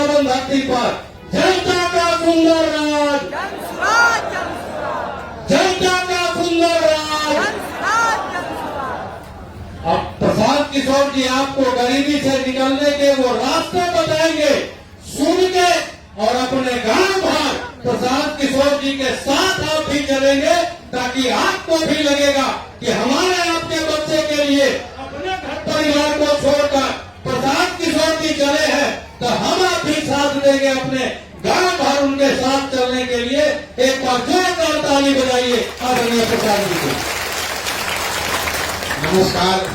पावन धरती पर जनता का सुंदर राज, जनता का सुंदर राज। अब प्रशांत किशोर जी आपको गरीबी से निकलने के वो रास्ते बताएंगे। सुन के और अपने गांव भर प्रशांत किशोर जी के साथ आप भी चलेंगे, ताकि आपको भी लगेगा कि हमारे आपके बच्चे के लिए अपने घर परिवार को छोड़कर प्रशांत किशोर जी चले हैं, तो हम आप भी साथ देंगे अपने गांव भर उनके साथ चलने के लिए। एक बार जोरदार ताली बजाइए आदरणीय प्रशांत जी को। नमस्कार।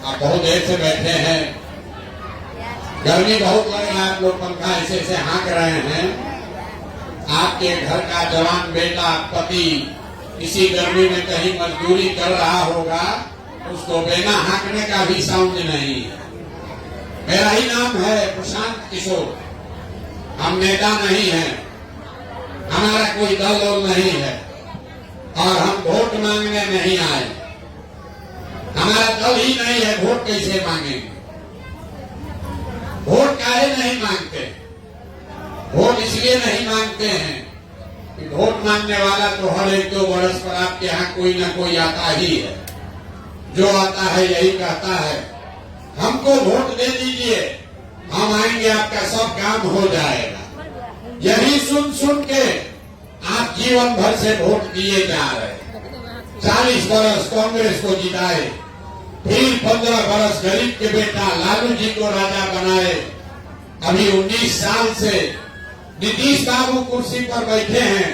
आप बहुत देर से बैठे हैं, गर्मी बहुत लग रहा है, आप लोग पंखा ऐसे ऐसे हाँक रहे हैं। आपके घर का जवान बेटा पति इसी गर्मी में कहीं मजदूरी कर रहा होगा, उसको बिना हाँकने का भी साउंड नहीं है। मेरा ही नाम है प्रशांत किशोर। हम नेता नहीं हैं, हमारा कोई दल वल नहीं है, और हम वोट मांगने नहीं आए। हमारा दल ही नहीं है, वोट कैसे मांगेंगे? वोट काहे नहीं मांगते? वोट इसलिए नहीं मांगते हैं कि वोट मांगने वाला तो हर 1-2 वर्ष पर आपके यहाँ कोई ना कोई आता ही है। जो आता है यही कहता है हमको वोट दे दीजिए, हम आएंगे, आपका सब काम हो जाएगा। यही सुन सुन के आप जीवन भर से वोट दिए जा रहे हैं। 40 वर्ष कांग्रेस को जिताए, फिर 15 वर्ष गरीब के बेटा लालू जी को राजा बनाए। अभी 19 साल से नीतीश बाबू कुर्सी पर बैठे हैं।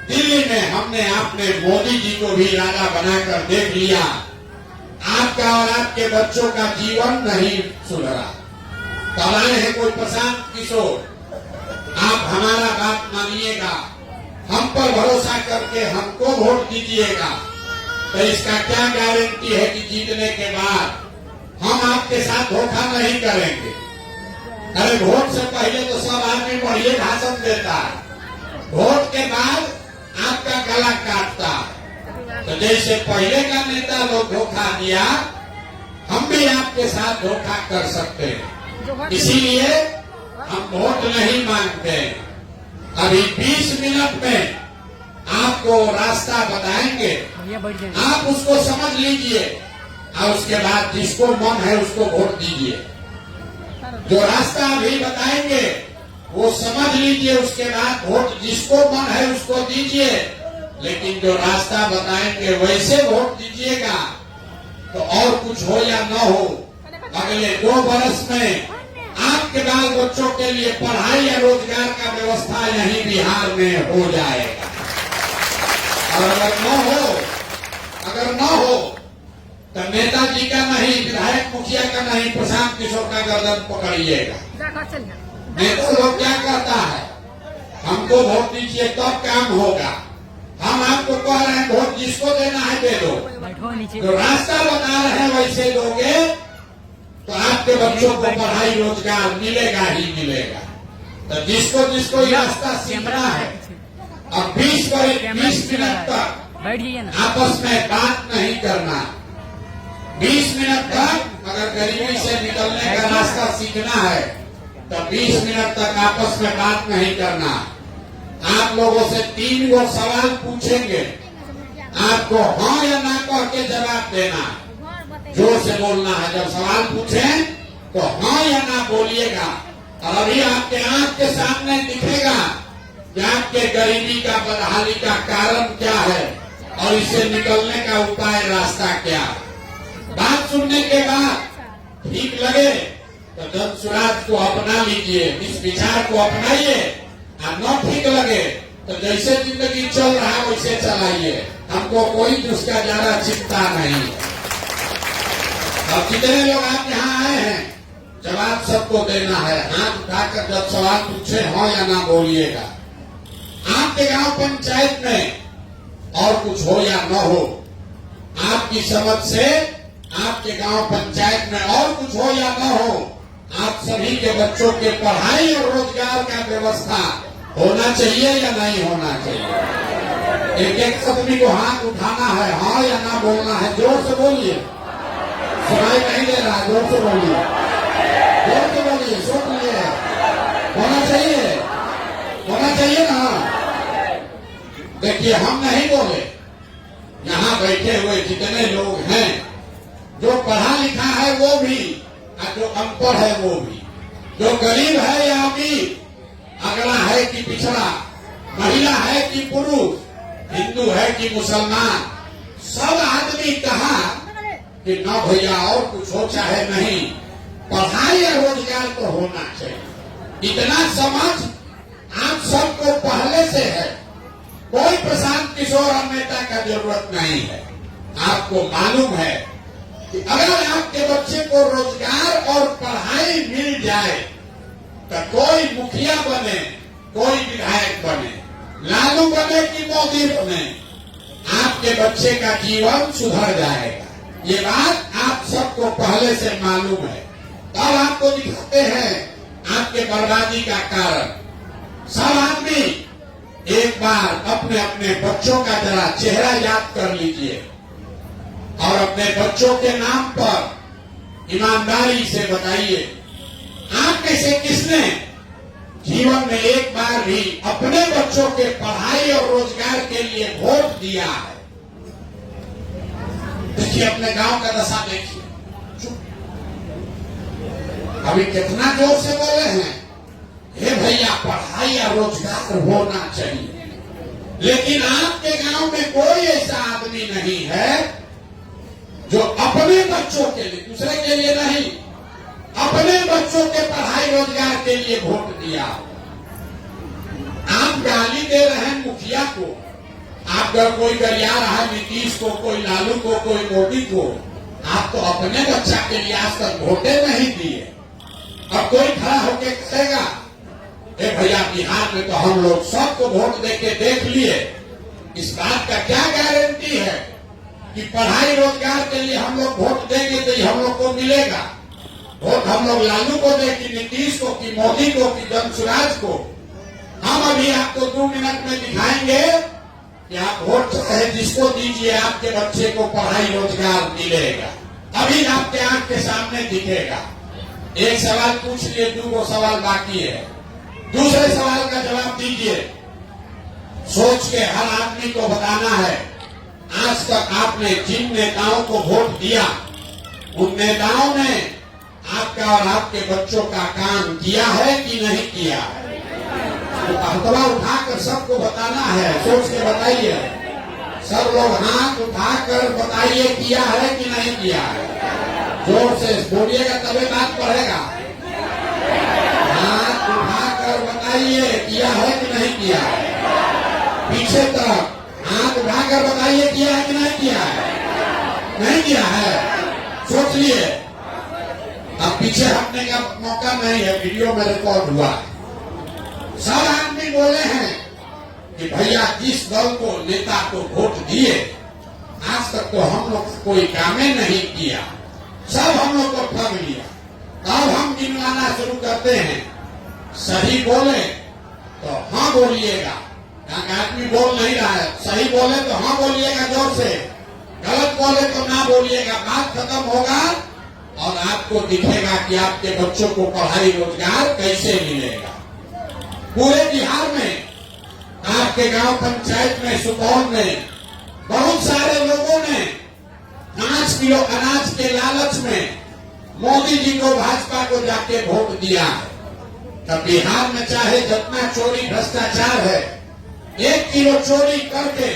दिल्ली में हमने आपने मोदी जी को भी राजा बनाकर देख लिया। आपका और आपके बच्चों का जीवन नहीं सुधरा। तब आए हैं कोई प्रशांत किशोर, आप हमारा बात मानिएगा, हम पर भरोसा करके हमको वोट दीजिएगा, तो इसका क्या गारंटी है कि जीतने के बाद हम आपके साथ धोखा नहीं करेंगे? अरे वोट से पहले तो सब आदमी बढ़िया भाषण देता है, वोट के बाद आपका गला काटता है। तो जैसे पहले का नेता लोग धोखा दिया, हम भी आपके साथ धोखा कर सकते हैं। इसीलिए हम वोट नहीं मांगते। अभी 20 मिनट में आपको रास्ता बताएंगे, आप उसको समझ लीजिए, और उसके बाद जिसको मन है उसको वोट दीजिए। जो रास्ता अभी बताएंगे वो समझ लीजिए, उसके बाद वोट जिसको मन है उसको दीजिए। लेकिन जो रास्ता बताएंगे वैसे वोट दीजिएगा, तो और कुछ हो या न हो, अगले 2 वर्ष में आपके बाल बच्चों के लिए पढ़ाई या रोजगार का व्यवस्था यहीं बिहार में हो जाएगा। और अगर न हो तो नेताजी का नहीं, विधायक मुखिया का नहीं, प्रशांत किशोर का गर्दन पकड़िएगा। नेता लोग क्या कहता है, हमको वोट दीजिए तब काम होगा। हम आपको कह रहे हैं वोट जिसको देना है दे दो, जो रास्ता बता रहे हैं वैसे दोगे तो आपके बच्चों को पढ़ाई रोजगार मिलेगा ही मिलेगा। तो जिसको जिसको ये रास्ता सीखना है, अब 20 मिनट तक आपस में बात नहीं करना। 20 मिनट तक अगर गरीबी से निकलने का रास्ता सीखना है तो 20 मिनट तक आपस में बात नहीं करना। आप लोगों से 3 गो सवाल पूछेंगे, आपको हाँ या ना कह के जवाब देना, जोर से बोलना है। जब सवाल पूछें तो हाँ या ना बोलिएगा। और अभी आपके आंख के सामने दिखेगा कि आपके गरीबी का, बदहाली का कारण क्या है और इससे निकलने का उपाय, रास्ता क्या है। बात सुनने के बाद ठीक लगे तो जन स्वराज को अपना लीजिए, इस विचार को अपनाइए। और न ठीक लगे तो जैसे जिंदगी चल रहा है वैसे चलाइए, हमको कोई उसका ज्यादा चिंता नहीं। अब जितने लोग आप यहाँ आए हैं, जवाब सबको देना है। हाथ उठाकर जब सवाल पूछे हाँ या ना बोलिएगा। आपके गांव पंचायत में और कुछ हो या न हो, आपकी समझ से आपके गांव पंचायत में और कुछ हो या न हो, आप सभी के बच्चों के पढ़ाई और रोजगार का व्यवस्था होना चाहिए या नहीं होना चाहिए? एक आदमी को हाथ उठाना है, हाँ या ना बोलना है। जोर से बोलिए, सुनाई नहीं दे रहा, जोर से बोलिए, जोर से बोलिए, सुन लिए। चाहिए? होना चाहिए ना? देखिए, हम नहीं बोले, यहाँ बैठे हुए जितने लोग हैं, जो पढ़ा लिखा है वो भी और जो अनपढ़ है वो भी, जो गरीब है या अमीर, अगला है कि पिछड़ा, महिला है कि पुरुष, हिंदू है कि मुसलमान, सब आदमी कहा कि न भैया और कुछ हो चाहे नहीं, पढ़ाई या रोजगार तो होना चाहिए। इतना समझ आप सबको पहले से है, कोई प्रशांत किशोर और नेता का जरूरत नहीं है। आपको मालूम है कि अगर आपके बच्चे को रोजगार और पढ़ाई मिल जाए तो कोई मुखिया बने, कोई विधायक बने, लालू बने कि मोदी बने, आपके बच्चे का जीवन सुधर जाएगा। ये बात आप सबको पहले से मालूम है। अब आपको दिखाते हैं आपके बर्बादी का कारण। सब आदमी एक बार अपने अपने बच्चों का जरा चेहरा याद कर लीजिए और अपने बच्चों के नाम पर ईमानदारी से बताइए, आप में से किसने जीवन में एक बार भी अपने बच्चों के पढ़ाई और रोजगार के लिए वोट दिया है? देखिए, अपने गांव का दशा देखिए। अभी कितना जोर से बोले हैं, हे भैया पढ़ाई या रोजगार होना चाहिए, लेकिन आपके गांव में कोई ऐसा आदमी नहीं है जो अपने बच्चों के लिए, दूसरे के लिए नहीं, अपने बच्चों के पढ़ाई रोजगार के लिए वोट दिया। आप गाली दे रहे हैं मुखिया को, आपका कोई गरिया रहा है नीतीश को, कोई लालू को, कोई मोदी को, आप तो अपने बच्चा के लिए आज तक वोटे नहीं दिए। अब कोई खड़ा होकर कहेगा, ए भैया बिहार में तो हम लोग सबको वोट देके देख लिए, इस बात का क्या गारंटी है कि पढ़ाई रोजगार के लिए हम लोग वोट देंगे तो हम लोग को मिलेगा? वोट हम लोग लालू को दे कि नीतीश को कि मोदी को कि जनसुराज को? हम अभी आपको 2 मिनट में दिखाएंगे कि आप वोट चाहे जिसको दीजिए, आपके बच्चे को पढ़ाई रोजगार मिलेगा। अभी आपके आंख के सामने दिखेगा। एक सवाल पूछ लिए, 2 सवाल बाकी है, दूसरे सवाल का जवाब दीजिए। सोच के हर आदमी को बताना है, आज तक आपने जिन नेताओं को वोट दिया, उन नेताओं ने आपका और आपके बच्चों का काम किया है कि नहीं किया है? तो हथवा उठाकर सबको बताना है। सोच के बताइए, सब लोग हाथ उठाकर बताइए किया है कि नहीं किया है। जोर से बोलिएगा तभी बात पढ़ेगा। हाथ उठाकर बताइए किया है कि नहीं किया है। पीछे तरफ हाथ उठाकर बताइए किया है कि नहीं किया है। नहीं किया है, सोच लिए। अब पीछे हटने का मौका नहीं है, वीडियो में रिकॉर्ड हुआ है। सब आदमी बोले हैं कि भैया जिस दल को, नेता को वोट दिए, आज तक तो हम लोग कोई काम नहीं किया, सब हम लोग को ठग लिया। अब हम गिनवाना शुरू करते हैं। सही बोले तो हाँ बोलिएगा, आदमी बोल नहीं रहा है। सही बोले तो हाँ बोलिएगा जोर से, गलत बोले तो ना बोलिएगा। बात खत्म होगा और आपको दिखेगा कि आपके बच्चों को पढ़ाई रोजगार कैसे मिलेगा। पूरे बिहार में, आपके गांव पंचायत में, सुपौल में बहुत सारे लोगों ने 5 किलो अनाज के लालच में मोदी जी को, भाजपा को जाके वोट दिया है। तब बिहार में चाहे जितना चोरी भ्रष्टाचार है, 1 किलो चोरी करके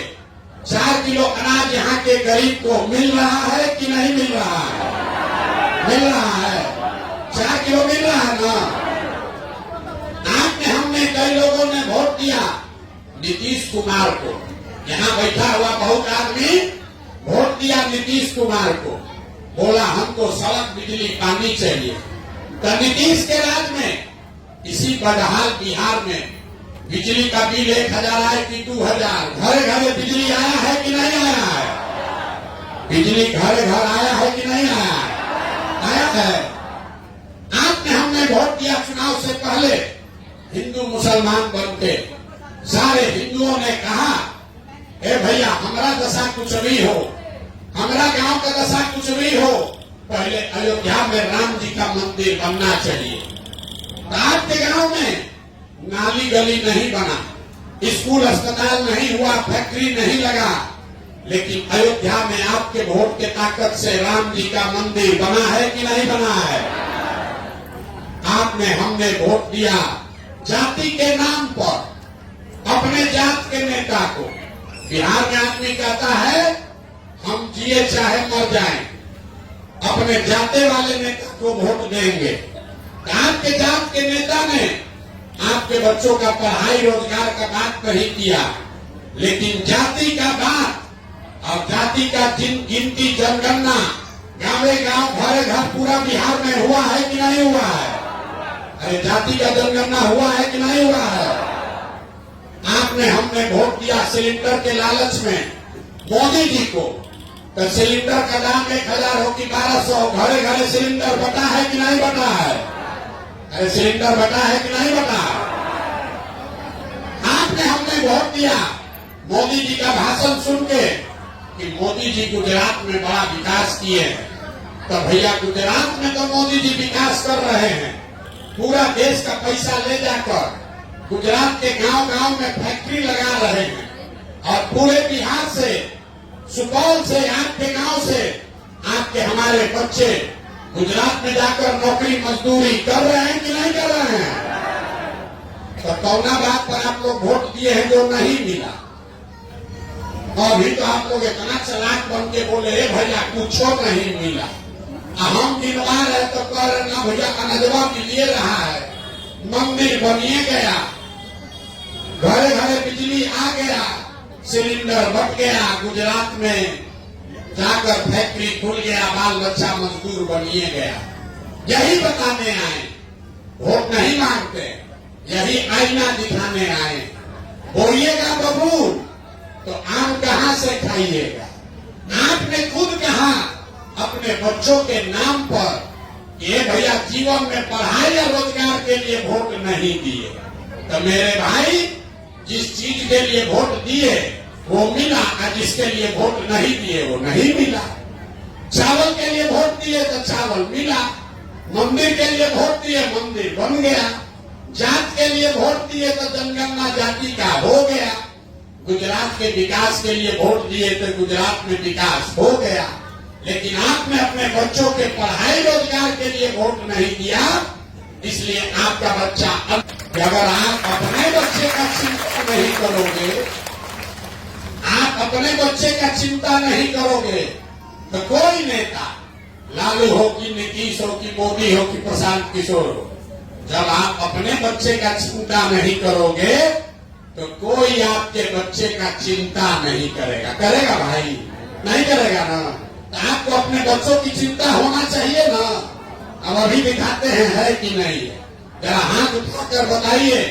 4 किलो अनाज यहाँ के गरीब को मिल रहा है कि नहीं मिल रहा है? मिल रहा है, 4 किलो मिल रहा है ना। आपने, हमने, कई लोगों ने वोट दिया नीतीश कुमार को। यहाँ बैठा हुआ बहुत आदमी वोट दिया नीतीश कुमार को, बोला हमको सड़क, बिजली, पानी चाहिए। तो नीतीश के राज में इसी बदहाल बिहार में बिजली का बिल 1000 आए कि 2000, घरे घरे बिजली आया है कि नहीं आया है? बिजली घरे घर आया है कि नहीं आया है? आया है। आपने, हमने वोट दिया चुनाव से पहले हिंदू मुसलमान बनते, सारे हिंदुओं ने कहा, ए भैया हमारा दशा कुछ भी हो, हमारा गांव का दशा कुछ भी हो, पहले अयोध्या में राम जी का मंदिर बनना चाहिए। तो आपके गांव में नाली गली नहीं बना, स्कूल अस्पताल नहीं हुआ, फैक्ट्री नहीं लगा, लेकिन अयोध्या में आपके वोट के ताकत से राम जी का मंदिर बना है कि नहीं बना है? आपने हमने वोट दिया जाति के नाम पर, अपने जात के नेता को। बिहार में आदमी कहता है हम जिए चाहे मर जाएं, अपने जाते वाले नेता को वोट देंगे। आपके जात के नेता ने आपके बच्चों का पढ़ाई रोजगार का बात नहीं किया, लेकिन जाति का बात और जाति का गिनती जनगणना गाँवे गांव घरे घर पूरा बिहार में हुआ है कि नहीं हुआ है? अरे जाति का जनगणना हुआ है कि नहीं हुआ है? आपने हमने वोट दिया सिलेंडर के लालच में मोदी जी को, तो सिलेंडर का दाम 1000 हो कि 1200, घरे घरे सिलेंडर बटा है कि नहीं बटा है? अरे सिलेंडर बटा है कि नहीं बटा? आपने हमने वोट दिया मोदी जी का भाषण सुन के कि मोदी जी गुजरात में बड़ा विकास किए हैं, तो भैया गुजरात में तो मोदी जी विकास कर रहे हैं, पूरा देश का पैसा ले जाकर गुजरात के गांव गांव में फैक्ट्री लगा रहे हैं, और पूरे बिहार से, सुपौल से, आपके गांव से आपके हमारे बच्चे गुजरात में जाकर नौकरी मजदूरी कर रहे हैं कि नहीं कर रहे हैं? तो कौना बात पर आप लोग वोट दिए हैं जो नहीं मिला? और भी तो आप लोग इतना चालाक बन के बोले भैया कुछ नहीं मिला, हम गिनवा रहे तो कह रहे ना भैया अनजवा मिलिए रहा है, मंदिर बनिए गया, घरे घरे बिजली आ गया, सिलेंडर बट गया, गुजरात में जाकर फैक्ट्री खुल गया, बाल बच्चा मजदूर बनिए गया। यही बताने आए, वोट नहीं मांगते, यही आईना दिखाने आए। बोलिएगा बबूल तो आम कहां से खाइएगा? आपने खुद कहा अपने बच्चों के नाम पर ये भैया जीवन में पढ़ाई या रोजगार के लिए वोट नहीं दिए, तो मेरे भाई जिस चीज के लिए वोट दिए वो मिला, और जिसके लिए वोट नहीं दिए वो नहीं मिला। चावल के लिए वोट दिए तो चावल मिला, मंदिर के लिए वोट दिए मंदिर बन गया, जात के लिए वोट दिए तो जनगणना जाति का हो गया, गुजरात के विकास के लिए वोट दिए तो गुजरात में विकास हो गया। लेकिन आपने अपने बच्चों के पढ़ाई रोजगार के लिए वोट नहीं दिया, इसलिए आपका बच्चा अगर आप अपने बच्चे का चिंता नहीं करोगे, आप अपने बच्चे का चिंता नहीं करोगे, तो कोई नेता लालू हो कि नीतीश हो कि मोदी हो कि प्रशांत किशोर हो, जब आप अपने बच्चे का चिंता नहीं करोगे तो कोई आपके बच्चे का चिंता नहीं करेगा। करेगा भाई? नहीं करेगा ना? तो आपको अपने बच्चों की चिंता होना चाहिए ना। अब अभी दिखाते हैं है कि नहीं? जरा हाथ उठाकर बताइए,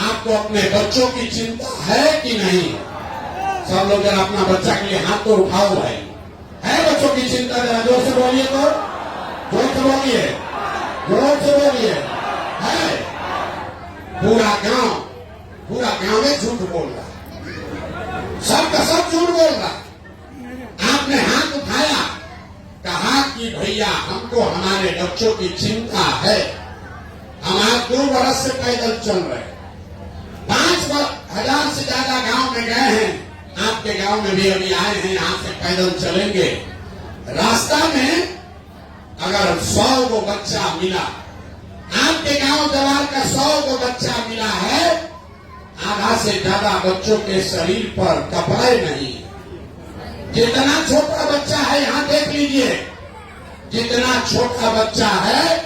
आपको अपने बच्चों की चिंता है कि नहीं? सब लोग जरा अपना बच्चा के लिए हाथ तो उठाओ भाई। है बच्चों की चिंता? जरा जोर से बोलिए, तो जोर से बोलिए, जोर से बोलिए। है पूरा गांव में झूठ बोल रहा, सबका सब झूठ बोल रहा। आपने हाथ उठाया, कहा कि भैया हमको हमारे बच्चों की चिंता है, हम आज 2 बरस से पैदल चल रहे, 5,000 से ज्यादा गांव में गए हैं, आपके गांव में भी अभी आए हैं, यहाँ से पैदल चलेंगे। रास्ता में अगर 100 को बच्चा मिला, आपके गांव जवार का 100 को बच्चा मिला है, आधा से ज्यादा बच्चों के शरीर पर कपड़े नहीं। जितना छोटा बच्चा है, यहाँ देख लीजिए, जितना छोटा बच्चा है,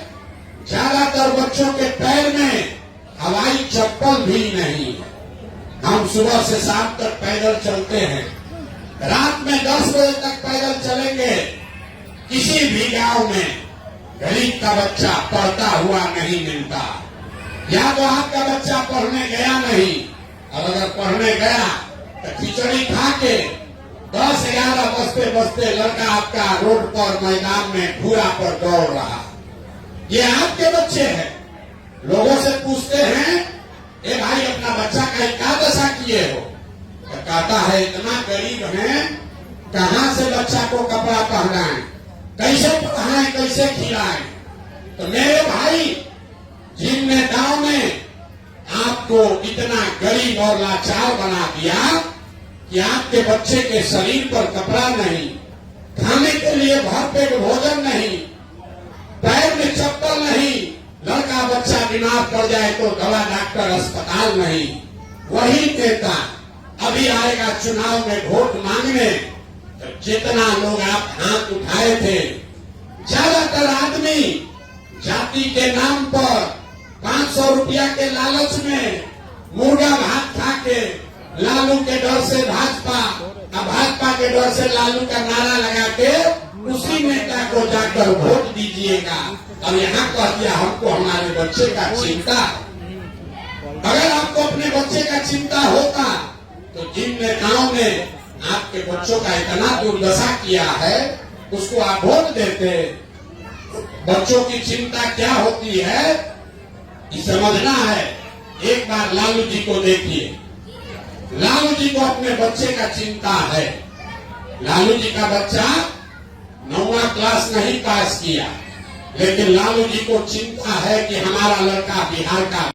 ज्यादातर बच्चों के पैर में हवाई चप्पल भी नहीं है। हम सुबह से शाम तक पैदल चलते हैं, रात में 10 बजे तक पैदल चलेंगे। किसी भी गांव में गरीब का बच्चा पढ़ता हुआ नहीं मिलता। या तो आपका बच्चा पढ़ने गया नहीं, और अगर पढ़ने गया तो खिचड़ी खा के 10-11 बजते बजते लड़का आपका रोड पर मैदान में भूरा पर दौड़ रहा। ये आपके बच्चे हैं। लोगों से पूछते हैं, ए भाई अपना बच्चा का क्या दशा किए हो? तो कहता है इतना गरीब है, कहां से बच्चा को कपड़ा पहनाएं, कैसे पढ़ाएं, कैसे खिलाएं? तो मेरे भाई, जिन नेताओं ने आपको आपको इतना गरीब और लाचार बना दिया कि आपके बच्चे के शरीर पर कपड़ा नहीं, खाने के लिए भरपेट भोजन नहीं, पैर में चप्पल नहीं, लड़का बच्चा बीमार पड़ जाए तो दवा डॉक्टर अस्पताल नहीं। वही नेता अभी आएगा चुनाव में वोट मांगने, तो जितना लोग आप हाथ उठाए थे, ज्यादातर आदमी जाति के नाम पर 500 रुपया के लालच में मुर्गा भात खा के लालू के डर से भाजपा और भाजपा के डर से लालू का नारा लगा के उसी नेता को जाकर वोट दीजिएगा। और यहाँ कह दिया हमको हमारे बच्चे का चिंता। अगर आपको अपने बच्चे का चिंता होता तो जिन नेताओं ने आपके बच्चों का इतना दुर्दशा किया है उसको आप वोट देते। बच्चों की चिंता क्या होती है ये समझना है। एक बार लालू जी को देखिए, लालू जी को अपने बच्चे का चिंता है। लालू जी का बच्चा 9वां क्लास नहीं पास किया, लेकिन लालू जी को चिंता है कि हमारा लड़का बिहार का